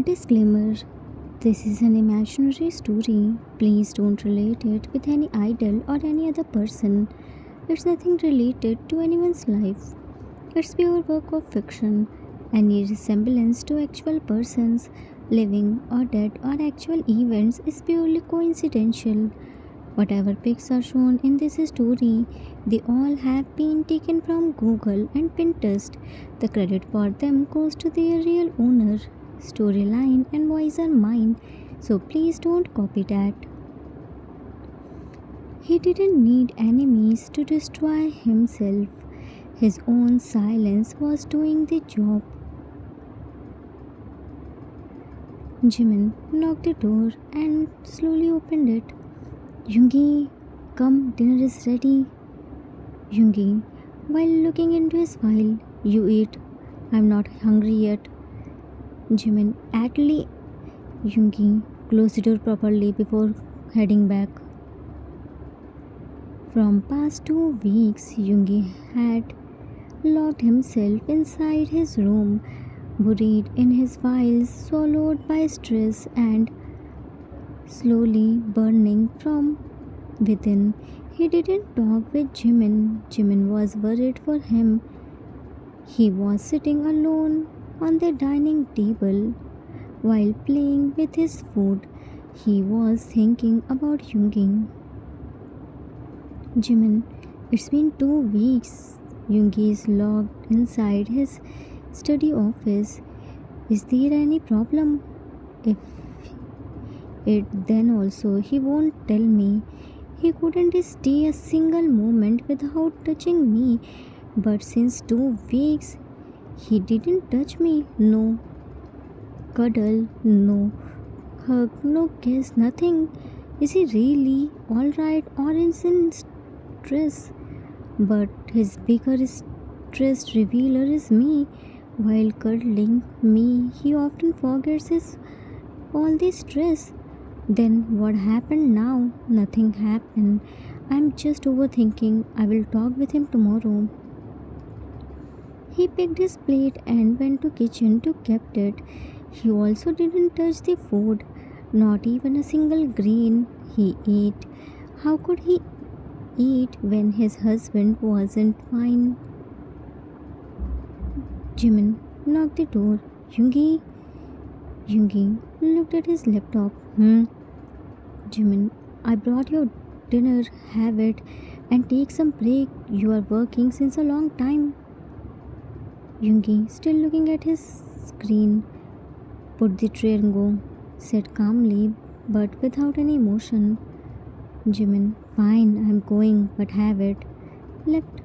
Disclaimer: this is an imaginary story. Please don't relate it with any idol or any other person. It's nothing related to anyone's life. It's pure work of fiction. Any resemblance to actual persons, living or dead, or actual events is purely coincidental. Whatever pics are shown in this story, they all have been taken from Google and Pinterest. The credit for them goes to their real owner. Storyline and voice are mine, so please don't copy that. He didn't need enemies to destroy himself. His own silence was doing the job. Jimin knocked the door and slowly opened it. Yoongi, come, dinner is ready. Yoongi, while looking into his file, you eat. I'm not hungry yet. Jimin, Atlee. Yoongi, close the door properly before heading back. From past 2 weeks, Yoongi had locked himself inside his room, buried in his files, swallowed by stress and slowly burning from within. He didn't talk with Jimin. Jimin was worried for him. He was sitting alone on the dining table while playing with his food. He was thinking about Yoongi. Jimin, it's been 2 weeks. Yoongi is locked inside his study office. Is there any problem? If it, then also he won't tell me. He couldn't stay a single moment without touching me. But since 2 weeks, he didn't touch me. No cuddle, no hug, no kiss, nothing. Is he really alright or is in stress? But his biggest stress revealer is me. While cuddling me, he often forgets his all the stress. Then what happened now? Nothing happened. I'm just overthinking. I will talk with him tomorrow. He picked his plate and went to kitchen to kept it. He also didn't touch the food, not even a single grain. He ate. How could he eat when his husband wasn't fine? Jimin knocked the door. Yoongi? Yoongi looked at his laptop. Jimin, I brought your dinner. Have it and take some break. You are working since a long time. Yoongi, still looking at his screen, put the tray and go, said calmly but without any emotion. Jimin, fine, I'm going, but have it. Left.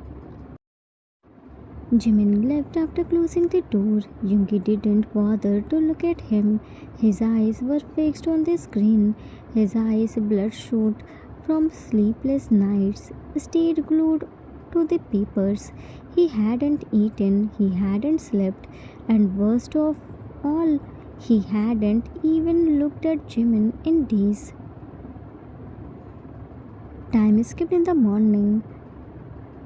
Jimin left after closing the door. Yoongi didn't bother to look at him. His eyes were fixed on the screen. His eyes, bloodshot from sleepless nights, stayed glued to the papers. He hadn't eaten, he hadn't slept, and worst of all, he hadn't even looked at Jimin in days. Time skipped in the morning.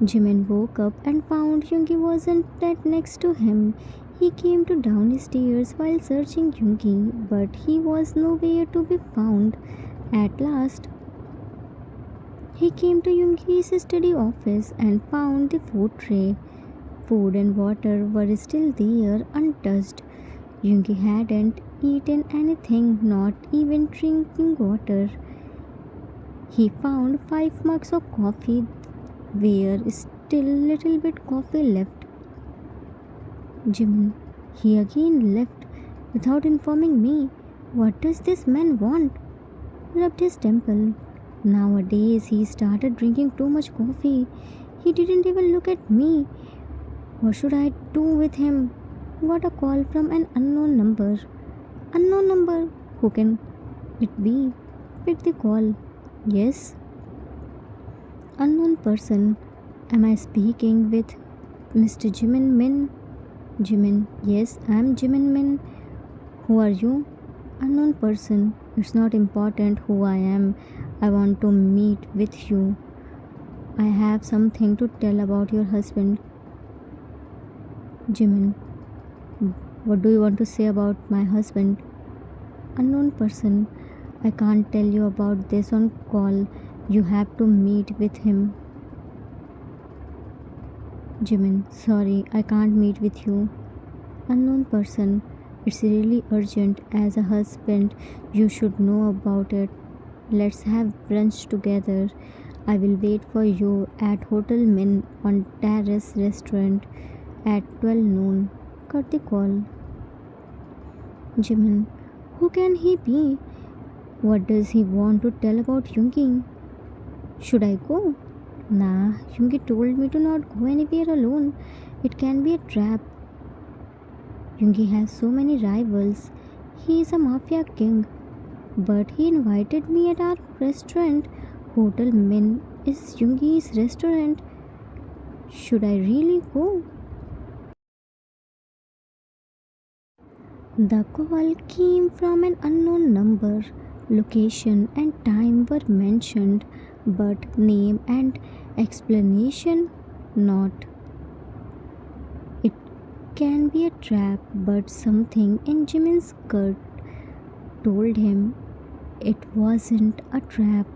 Jimin woke up and found Yoongi wasn't that next to him. He came to downstairs while searching Yoongi, but he was nowhere to be found. At last, he came to Yoongi's study office and found the food tray. Food and water were still there, untouched. Yoongi hadn't eaten anything, not even drinking water. He found 5 mugs of coffee where still little bit coffee left. Jimin, he again left without informing me. What does this man want? Rubbed his temple. Nowadays he started drinking too much coffee. He didn't even look at me. What should I do with him? Got a call from an unknown number. Unknown number? Who can it be? Pick the call. Yes. Unknown person. Am I speaking with Mr. Jimin Min? Jimin. Yes, I am Jimin Min. Who are you? Unknown person. It's not important who I am. I want to meet with you. I have something to tell about your husband. Jimin. What do you want to say about my husband? unknown person. I can't tell you about this on call. You have to meet with him. Jimin, sorry, I can't meet with you. Unknown person, it's really urgent. As a husband, you should know about it. Let's have brunch together. I will wait for you at Hotel Min on Terrace Restaurant at 12 noon. Cut the call. Jimin, who can he be? What does he want to tell about Yoongi? Should I go? Nah, Yoongi told me to not go anywhere alone. It can be a trap. Yoongi has so many rivals. He is a mafia king. But he invited me at our restaurant. Hotel Min is Yoongi's restaurant. Should I really go? The call came from an unknown number. Location and time were mentioned, but name and explanation not. It can be a trap, but something in Jimin's gut told him it wasn't a trap.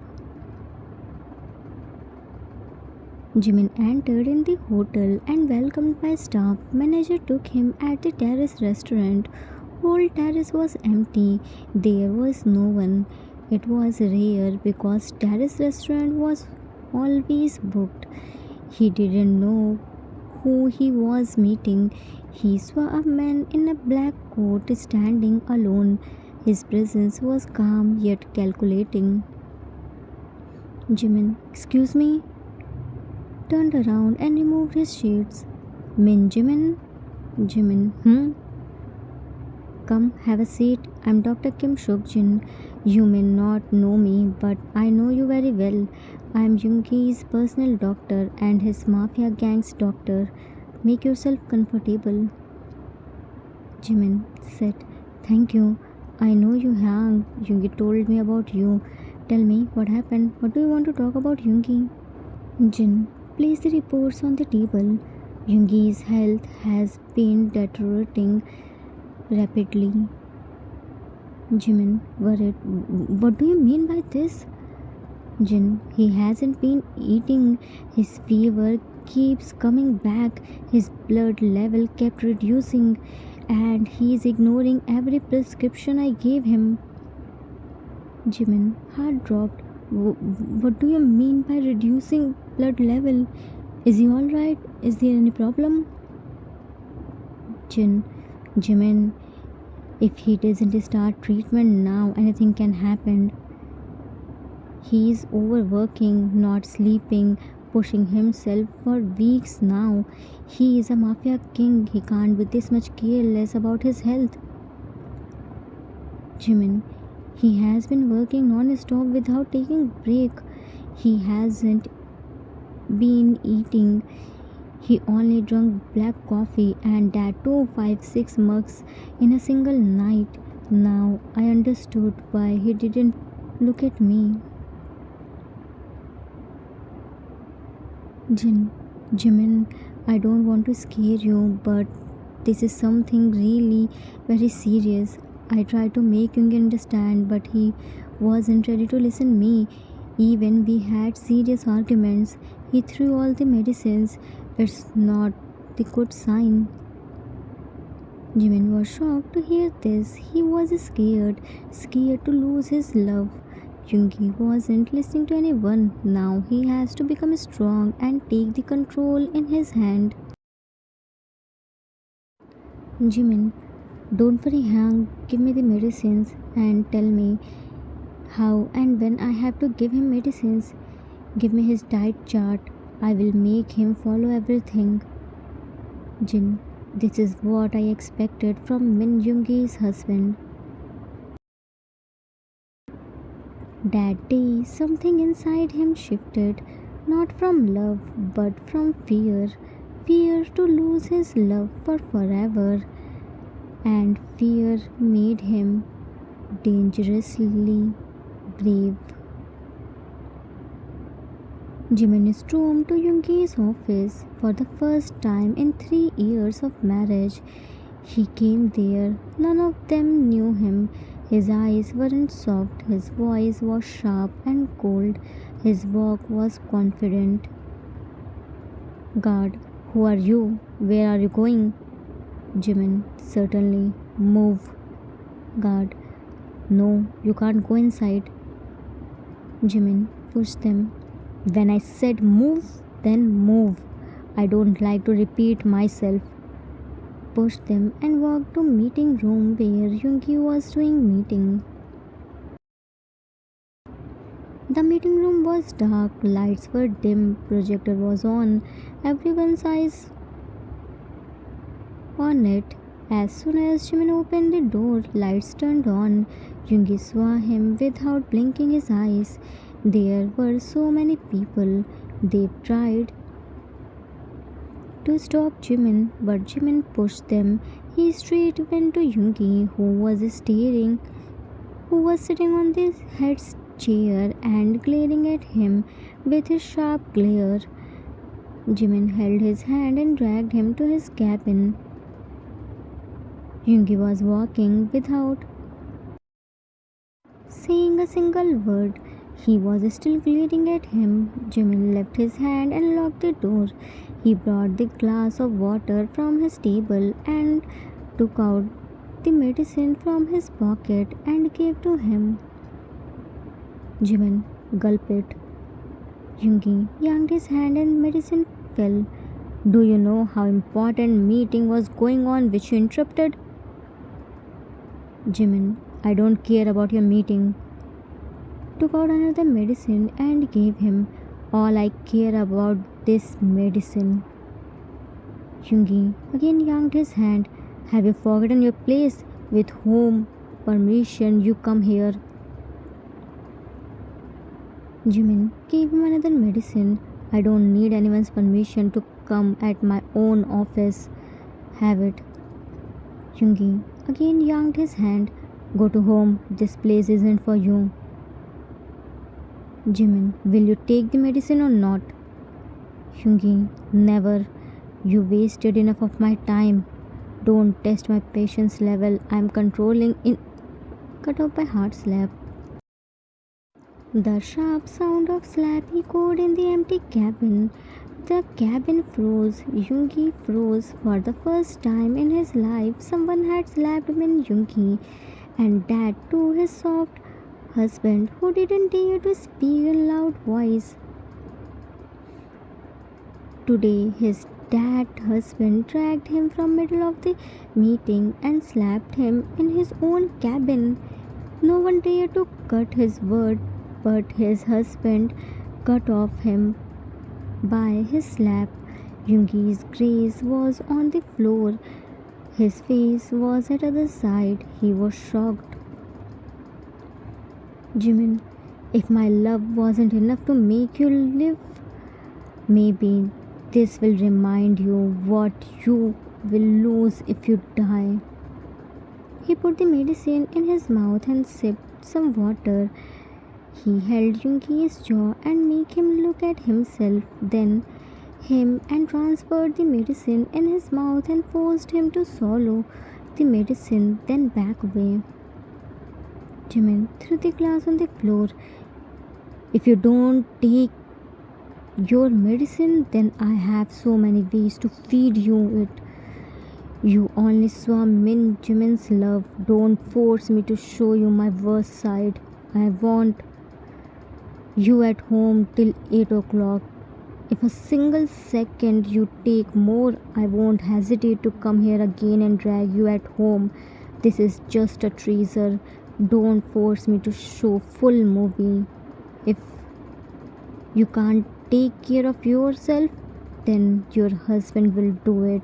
Jimin entered in the hotel and welcomed by staff. Manager took him at the terrace restaurant. Whole terrace was empty. There was no one. It was rare because terrace restaurant was always booked. He didn't know who he was meeting. He saw a man in a black coat standing alone. His presence was calm yet calculating. Jimin, excuse me, turned around and removed his shades. Min Jimin? Jimin, Come, have a seat. I'm Dr. Kim Shokjin. You may not know me, but I know you very well. I'm Yoongi's personal doctor and his mafia gang's doctor. Make yourself comfortable. Jimin said, Thank you. I know you Hang. Yoongi told me about you. Tell me what happened. What do you want to talk about Yoongi? Jin placed the reports on the table. Yoongi's health has been deteriorating rapidly. Jimin worried. What do you mean by this? Jin, he hasn't been eating. His fever keeps coming back. His blood level kept reducing and he is ignoring every prescription I gave him. Jimin, heart dropped. What do you mean by reducing blood level? Is he alright? Is there any problem? Jimin, if he doesn't start treatment now, anything can happen. He is overworking, not sleeping, pushing himself for weeks now. He is a mafia king. He can't be this much careless about his health. Jimin, he has been working non-stop without taking break. He hasn't been eating. He only drank black coffee and that too 5-6 mugs in a single night. Now I understood why he didn't look at me. Jimin, I don't want to scare you, but this is something really very serious. I tried to make Yoongi understand, but he wasn't ready to listen me. Even we had serious arguments. He threw all the medicines. It's not the good sign. Jimin was shocked to hear this. He was scared to lose his love. Yoongi wasn't listening to anyone. Now he has to become strong and take the control in his hand. Jimin, don't worry, Hang. Give me the medicines and tell me how and when I have to give him medicines. Give me his diet chart. I will make him follow everything. Jin, this is what I expected from Min Yoongi's husband. That day, something inside him shifted, not from love but from fear. Fear to lose his love for forever. And fear made him dangerously brave. Jimin stormed to Yoongi's office for the first time in 3 years of marriage. He came there. None of them knew him. His eyes weren't soft, his voice was sharp and cold, his walk was confident. Guard, who are you? Where are you going? Jimin, certainly. Move. Guard, no, you can't go inside. Jimin pushed them. When I said move, then move. I don't like to repeat myself. Pushed them and walked to meeting room where Yoongi was doing meeting. The meeting room was dark, lights were dim, projector was on, everyone's eyes on it. As soon as Jimin opened the door, lights turned on. Yoongi saw him without blinking his eyes. There were so many people. They tried to stop Jimin, but Jimin pushed them. He straight went to Yoongi, who was sitting on the head's chair and glaring at him with his sharp glare. Jimin held his hand and dragged him to his cabin. Yoongi was walking without saying a single word. He was still glaring at him. Jimin left his hand and locked the door. He brought the glass of water from his table and took out the medicine from his pocket and gave to him. Jimin, gulp it. Yoongi yanked his hand and medicine fell. Do you know how important meeting was going on which you interrupted? Jimin, I don't care about your meeting. Took out another medicine and gave him. All I care about this medicine. Yoongi again yanked his hand. Have you forgotten your place? With whom permission you come here? Jimin gave him another medicine. I don't need anyone's permission to come at my own office. Have it. Yoongi again yanked his hand. Go to home. This place isn't for you. Jimin, will you take the medicine or not? Yoongi, never. You wasted enough of my time. Don't test my patience level. I'm controlling in. Cut off by hard slap. The sharp sound of slap echoed in the empty cabin. The cabin froze. Yoongi froze. For the first time in his life, someone had slapped him in Yoongi, and that too his soft husband who didn't dare to speak in loud voice. Today his that husband dragged him from middle of the meeting and slapped him in his own cabin. No one dared to cut his word, but his husband cut off him by his slap. Yoongi's gaze was on the floor. His face was at other side. He was shocked. Jimin, if my love wasn't enough to make you live, maybe this will remind you what you will lose if you die. He put the medicine in his mouth and sipped some water. He held Yoongi's jaw and made him look at himself, then him, and transferred the medicine in his mouth and forced him to swallow the medicine, then back away. Jimin threw the glass on the floor. If you don't take your medicine, then I have so many ways to feed you it. You only saw Jimin's love. Don't force me to show you my worst side. I want you at home till 8 o'clock. If a single second you take more, I won't hesitate to come here again and drag you at home. This is just a teaser. Don't force me to show full movie. If you can't take care of yourself, then your husband will do it.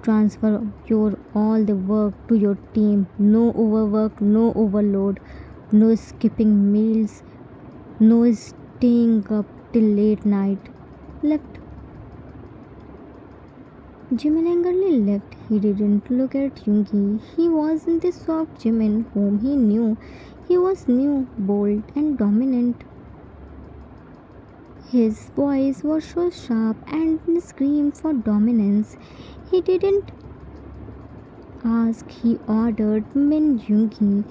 Transfer your all the work to your team. No overwork, no overload, no skipping meals, no staying up till late night. Left. Jimin angrily left. He didn't look at Yoongi. He wasn't the soft Jimin whom he knew. He was new, bold, and dominant. His voice was so sharp and screamed for dominance. He didn't ask, he ordered Min Yungi,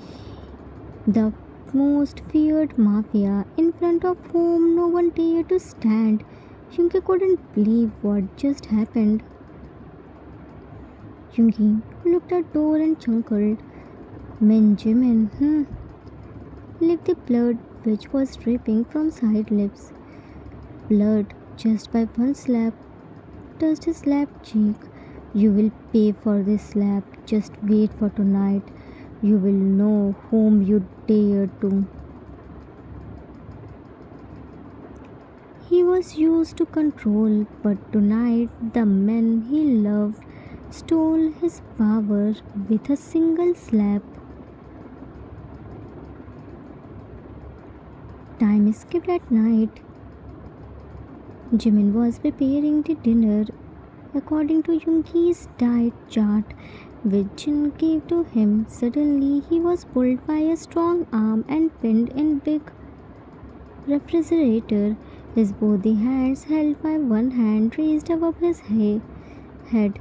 the most feared mafia, in front of whom no one dared to stand. Yungi couldn't believe what just happened. Yungi looked at the door and chuckled. Min Jimin, licked the blood which was dripping from side lips. Blood just by one slap touched his left cheek. You will pay for this slap. Just wait for tonight. You will know whom you dare to. He was used to control, but tonight the men he loved stole his power with a single slap. Time skipped at night. Jimin was preparing the dinner according to Yoongi's diet chart, which Jin gave to him. Suddenly, he was pulled by a strong arm and pinned in big refrigerator. His both hands held by one hand raised above his head.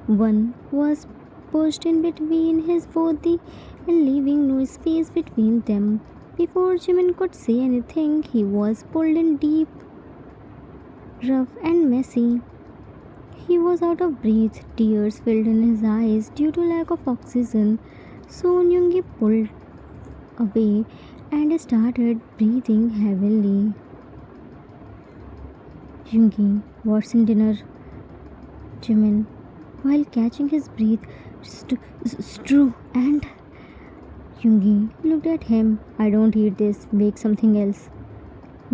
One was pushed in between his body and leaving no space between them. Before Jimin could say anything, he was pulled in deep, rough, and messy. He was out of breath, tears filled in his eyes due to lack of oxygen. Soon Yoongi pulled away and started breathing heavily. Yoongi, what's in dinner? Jimin, while catching his breath, Stru and Yoongi looked at him. I don't eat this, make something else.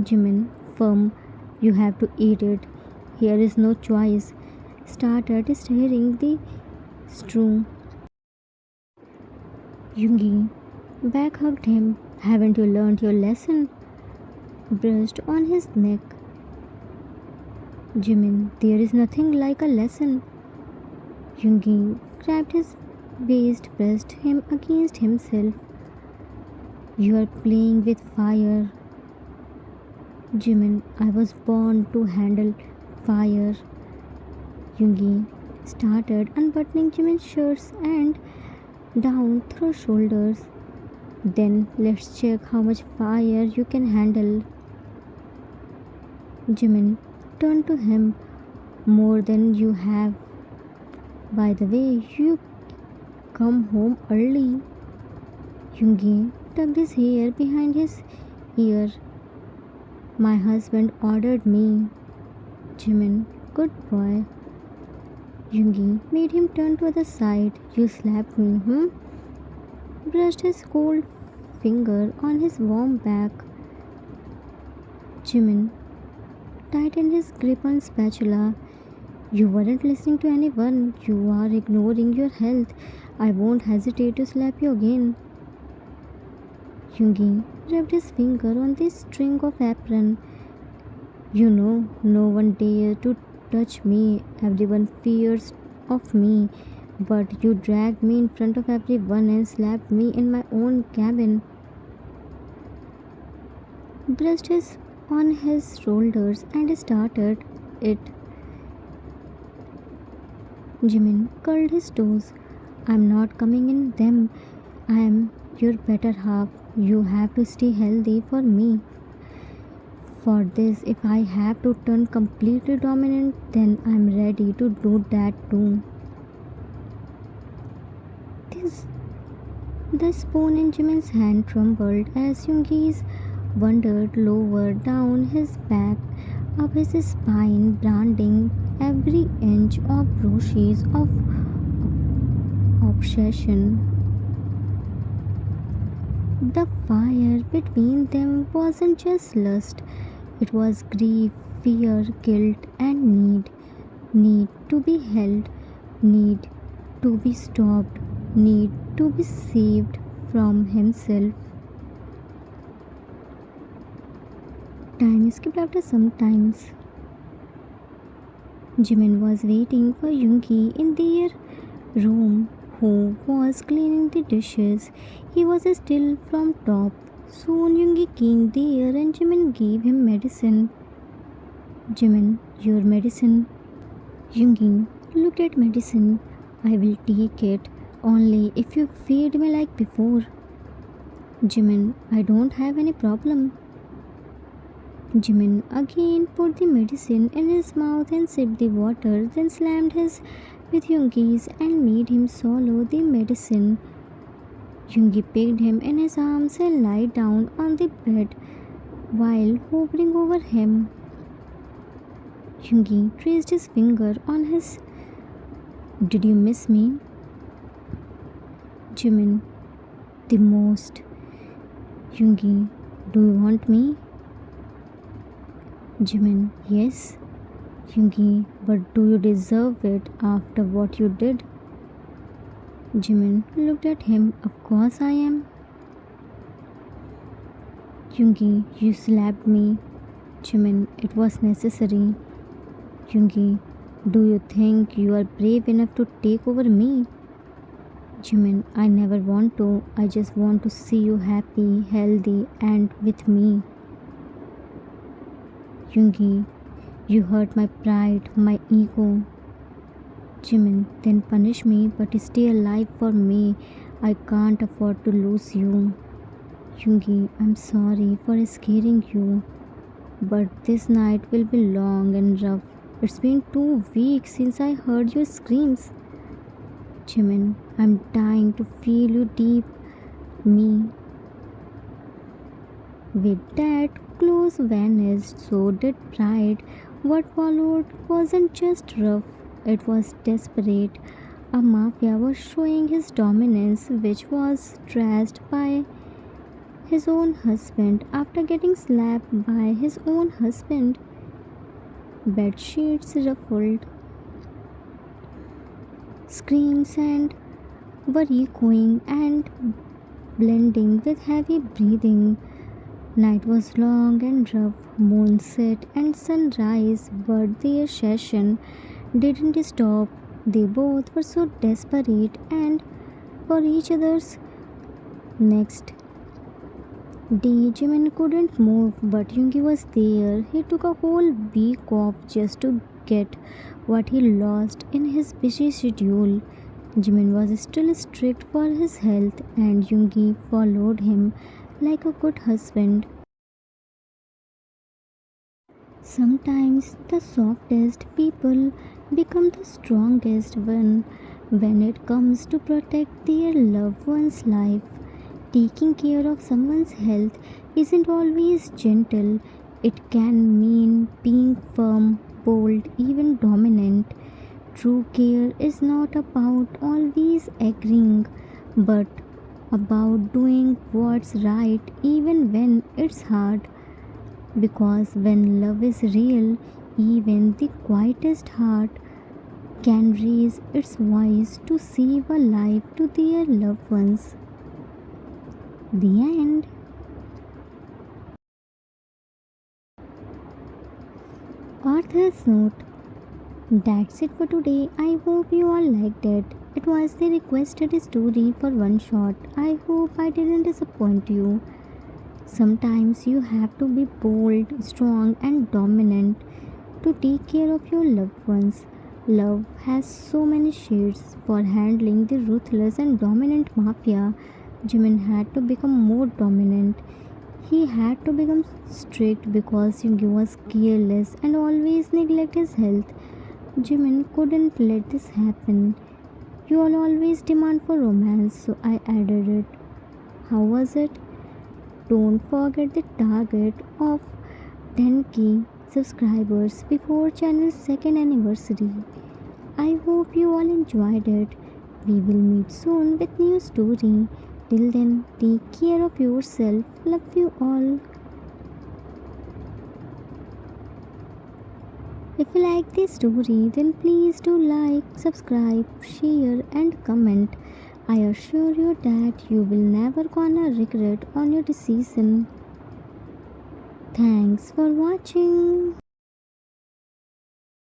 Jimin, firm, you have to eat it. Here is no choice. Started stirring the stew. Yoongi back hugged him. Haven't you learned your lesson? Brushed on his neck. Jimin, there is nothing like a lesson. Yoongi grabbed his waist, pressed him against himself. You are playing with fire. Jimin, I was born to handle fire. Yoongi started unbuttoning Jimin's shirts and down through shoulders. Then let's check how much fire you can handle. Jimin turned to him. More than you have. By the way, you come home early. Yoongi tucked his hair behind his ear. My husband ordered me. Jimin, good boy. Yoongi made him turn to the side. You slapped me, Brushed his cold finger on his warm back. Jimin tightened his grip on spatula. You weren't listening to anyone. You are ignoring your health. I won't hesitate to slap you again. Yoongi rubbed his finger on the string of apron. You know, no one dares to touch me. Everyone fears of me. But you dragged me in front of everyone and slapped me in my own cabin. Brushed his on his shoulders and started it. Jimin curled his toes. I'm not coming in them. I am your better half. You have to stay healthy for me. For this, if I have to turn completely dominant, then I'm ready to do that too. The spoon in Jimin's hand trembled as Yoongi's wandered lower down his back, up his spine, branding every inch of bruises of obsession. The fire between them wasn't just lust, it was grief, fear, guilt, and need. Need to be held, need to be stopped, need to be saved from himself. Time skipped after some times. Jimin was waiting for Yoongi in their room, who was cleaning the dishes. He was still from top. Soon Yoongi came there and Jimin gave him medicine. Jimin, your medicine. Yoongi looked at medicine. I will take it only if you feed me like before. Jimin, I don't have any problem. Jimin again put the medicine in his mouth and sipped the water, then slammed his with Yoongi's and made him swallow the medicine. Yoongi picked him in his arms and lay down on the bed while hovering over him. Yoongi traced his finger on his. Did you miss me? Jimin, the most. Yoongi, do you want me? Jimin, yes. Yoongi, but do you deserve it after what you did? Jimin looked at him. Of course I am. Yoongi, you slapped me. Jimin, it was necessary. Yoongi, do you think you are brave enough to take over me? Jimin, I never want to. I just want to see you happy, healthy, and with me. Yoongi, you hurt my pride, my ego. Jimin, then punish me, but stay alive for me. I can't afford to lose you. Yoongi, I'm sorry for scaring you, but this night will be long and rough. It's been 2 weeks since I heard your screams. Jimin, I'm dying to feel you deep me. With that, clothes vanished, so did pride. What followed wasn't just rough, it was desperate. A mafia was showing his dominance, which was trashed by his own husband after getting slapped by his own husband. Bed sheets ruffled, screams and were echoing and blending with heavy breathing. Night was long and rough, moon set and sunrise, but their session didn't stop. They both were so desperate and for each other's. Next day, Jimin couldn't move, but Yoongi was there. He took a whole week off just to get what he lost in his busy schedule. Jimin was still strict for his health, and Yoongi followed him like a good husband. Sometimes the softest people become the strongest one when it comes to protect their loved one's life. Taking care of someone's health isn't always gentle. It can mean being firm, bold, even dominant. True care is not about always agreeing, but about doing what's right even when it's hard. Because when love is real, even the quietest heart can raise its voice to save a life to their loved ones. The end. Author's note. That's it for today. I hope you all liked it. It was the requested story for one shot. I hope I didn't disappoint you. Sometimes you have to be bold, strong, and dominant to take care of your loved ones. Love has so many shades. For handling the ruthless and dominant mafia, Jimin had to become more dominant. He had to become strict because Yoongi was careless and always neglect his health. Jimin couldn't let this happen. You all always demand for romance, so I added it. How was it? Don't forget the target of 10k subscribers before channel's second anniversary. I hope you all enjoyed it. We will meet soon with new story. Till then, take care of yourself. Love you all. If you like this story, then please do like, subscribe, share, and comment. I assure you that you will never gonna regret on your decision. Thanks for watching.